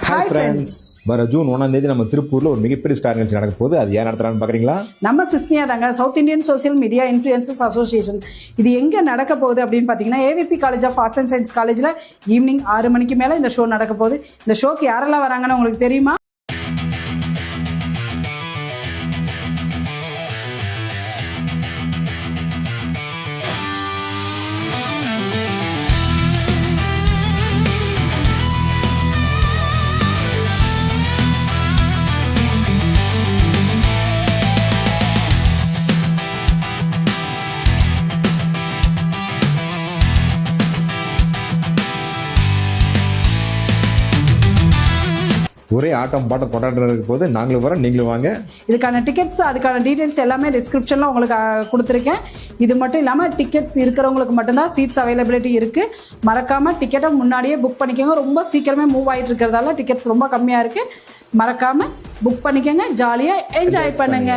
Hi friends. வர June 1ஆம் தேதி நம்ம திருப்பூர்ல ஒரு மிகப்பெரிய ஸ்டார் நிகழ்ச்சி நடக்க போகுது. அது ஏன் நடத்துறான்னு பாக்குறீங்களா? நம்ம சிஸ்மியா தாங்க, south Indian social media influencers association. இது எங்க நடக்க போகுது அப்படின்னு பாத்தீங்கன்னா, AVP college of arts and science காலேஜ்ல ஈவினிங் 6 மணிக்கு மேல இந்த ஷோ நடக்க போகுது. இந்த ஷோக்கு யாரெல்லாம் வராங்கன்னு உங்களுக்கு தெரியுமா? ஒரே ஆட்டம் பாட்டம் கொண்டாடுறதுக்கு போது நாங்களும் வரோம், நீங்களும் வாங்க. இதுக்கான டிக்கெட்ஸ், அதுக்கான டீடைல்ஸ் எல்லாமே டிஸ்கிரிப்ஷன்ல உங்களுக்கு கொடுத்துருக்கேன். இது மட்டும் இல்லாமல் டிக்கெட்ஸ் இருக்கிறவங்களுக்கு மட்டும்தான் சீட்ஸ் அவைலபிலிட்டி இருக்கு. மறக்காம டிக்கெட்டை முன்னாடியே புக் பண்ணிக்கோங்க. ரொம்ப சீக்கிரமே மூவ் ஆகிட்டு இருக்கிறதால டிக்கெட்ஸ் ரொம்ப கம்மியாக இருக்கு. மறக்காம புக் பண்ணிக்கோங்க. ஜாலியாக என்ஜாய் பண்ணுங்க.